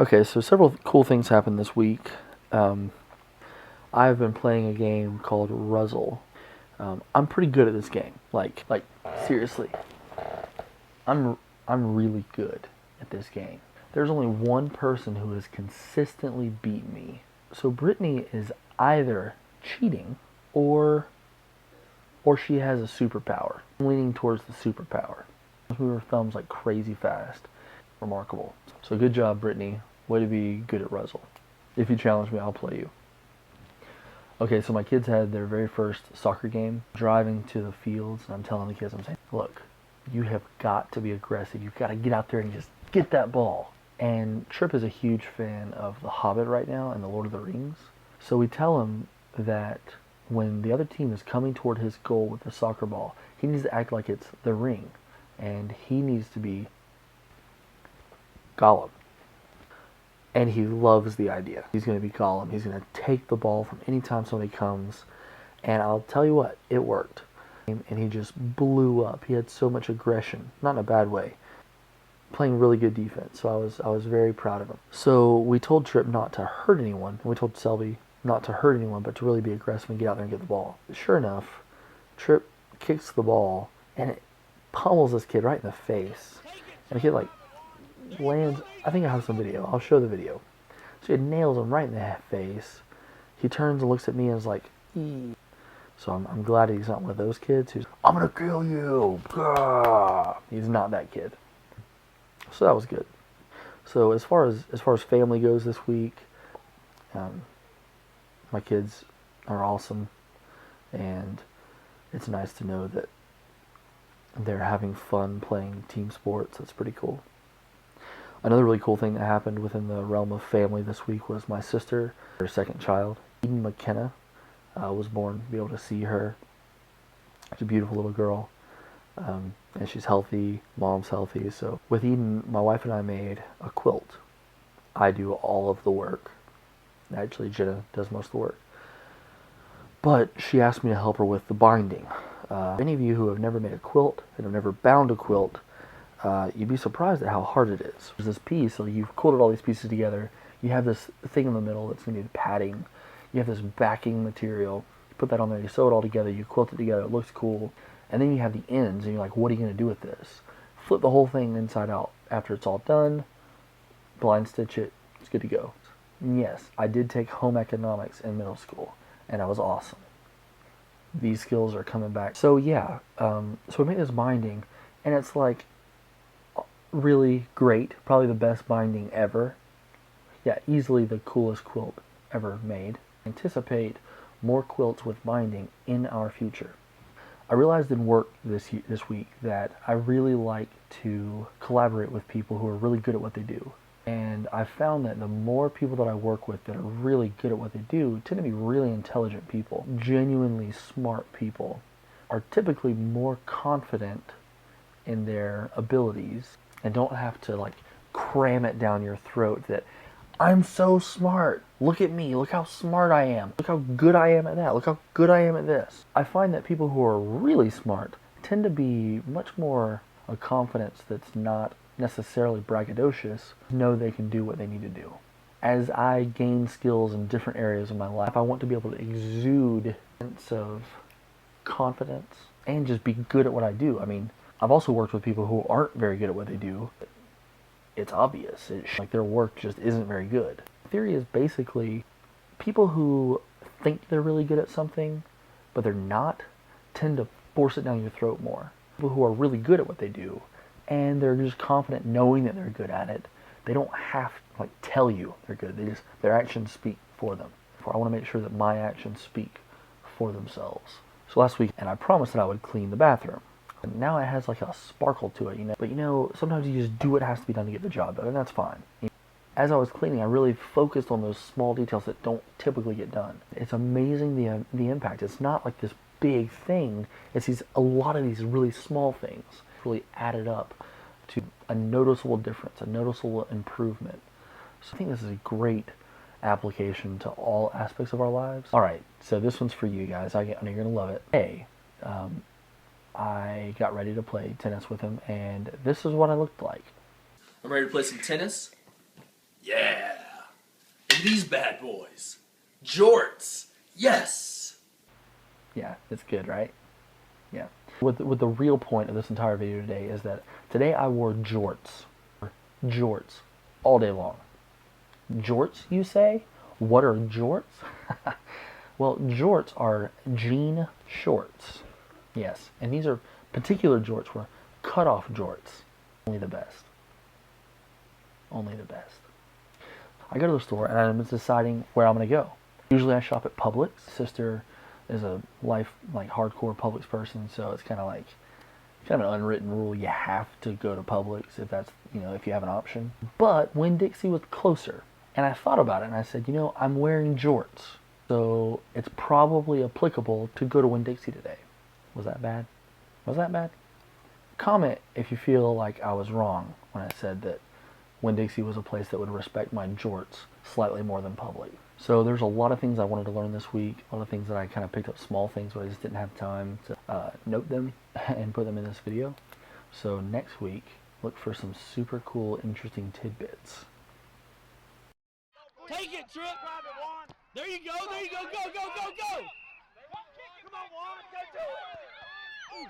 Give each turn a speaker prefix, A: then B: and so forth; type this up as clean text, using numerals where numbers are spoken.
A: Okay, so several cool things happened this week. I've been playing a game called Ruzzle. I'm pretty good at this game. Like seriously, I'm I'm really good at this game. There's only one person who has consistently beaten me. So Brittany is either cheating or she has a superpower. I'm leaning towards the superpower. Move her thumbs like crazy fast. Remarkable. So good job, Brittany. Way to be good at Ruzzle. If you challenge me, I'll play you. Okay, so my kids had their very first soccer game. Driving to the fields, and I'm telling the kids, I'm saying, look, you have got to be aggressive. You've got to get out there and just get that ball. And Trip is a huge fan of The Hobbit right now and The Lord of the Rings. So we tell him that when the other team is coming toward his goal with the soccer ball, he needs to act like it's the ring. And he needs to be Gollum. And he loves the idea. He's going to be Gollum. He's going to take the ball from any time somebody comes. And I'll tell you what, it worked. And he just blew up. He had so much aggression. Not in a bad way. Playing really good defense. So I was very proud of him. So we told Trip not to hurt anyone. We told Selby not to hurt anyone, but to really be aggressive and get out there and get the ball. Sure enough, Trip kicks the ball, and it pummels this kid right in the face. And the kid, lands. I think I have some video. I'll show the video. So he nails him right in the face. He turns and looks at me and is like, ee. So I'm glad he's not one of those kids who's, I'm going to kill you. Gah. He's not that kid. So that was good. So as far as family goes this week, my kids are awesome, and it's nice to know that they're having fun playing team sports. That's pretty cool. Another really cool thing that happened within the realm of family this week was my sister, her second child, Eden McKenna, was born. To be able to see her. She's a beautiful little girl, and she's healthy. Mom's healthy. So with Eden, my wife and I made a quilt. I do all of the work. Actually, Jenna does most of the work. But she asked me to help her with the binding. Any of you who have never made a quilt and have never bound a quilt, you'd be surprised at how hard it is. There's this piece, so you've quilted all these pieces together. You have this thing in the middle that's going to be the padding. You have this backing material. You put that on there, you sew it all together, you quilt it together, it looks cool. And then you have the ends, and you're like, what are you going to do with this? Flip the whole thing inside out. After it's all done, blind stitch it, it's good to go. And yes, I did take home economics in middle school, and that was awesome. These skills are coming back. So yeah, so we made this binding, and it's like really great. Probably the best binding ever. Yeah, easily the coolest quilt ever made. Anticipate more quilts with binding in our future. I realized in work this week that I really like to collaborate with people who are really good at what they do. And I found that the more people that I work with that are really good at what they do tend to be really intelligent people. Genuinely smart people are typically more confident in their abilities and don't have to cram it down your throat that I'm so smart. Look at me. Look how smart I am. Look how good I am at that. Look how good I am at this. I find that people who are really smart tend to be much more a confidence that's not necessarily braggadocious, know they can do what they need to do. As I gain skills in different areas of my life, I want to be able to exude a sense of confidence and just be good at what I do. I mean, I've also worked with people who aren't very good at what they do. It's obvious. Their work just isn't very good. The theory is basically people who think they're really good at something, but they're not, tend to force it down your throat more. People who are really good at what they do, and they're just confident knowing that they're good at it, they don't have to tell you they're good. Their actions speak for them. I want to make sure that my actions speak for themselves. So last week, and I promised that I would clean the bathroom. And now it has a sparkle to it, But sometimes you just do what has to be done to get the job done, and that's fine. As I was cleaning, I really focused on those small details that don't typically get done. It's amazing the impact. It's not like this big thing. It's a lot of these really small things really added up to a noticeable difference, a noticeable improvement. So I think this is a great application to all aspects of our lives. All right, so this one's for you guys. I know you're going to love it. Hey, I got ready to play tennis with him, and this is what I looked like.
B: I'm ready to play some tennis. Yeah. these bad boys. Jorts. Yes.
A: Yeah, it's good, right? Yeah. What the real point of this entire video today is that today I wore jorts. Jorts. All day long. Jorts, you say? What are jorts? Well, jorts are jean shorts. Yes, and these are particular jorts were cut-off jorts. Only the best. Only the best. I go to the store and I'm deciding where I'm going to go. Usually I shop at Publix. Sister is a hardcore Publix person, so it's kind of an unwritten rule. You have to go to Publix if that's, if you have an option. But Winn-Dixie was closer, and I thought about it and I said, I'm wearing jorts, so it's probably applicable to go to Winn-Dixie today. Was that bad? Was that bad? Comment if you feel like I was wrong when I said that Winn-Dixie was a place that would respect my jorts slightly more than Publix. So there's a lot of things I wanted to learn this week, a lot of things that I kind of picked up, small things, but I just didn't have time to note them and put them in this video. So next week, look for some super cool, interesting tidbits.
C: Take it, Trip! There you go, go, go, go, go! Come on, Juan, go do it!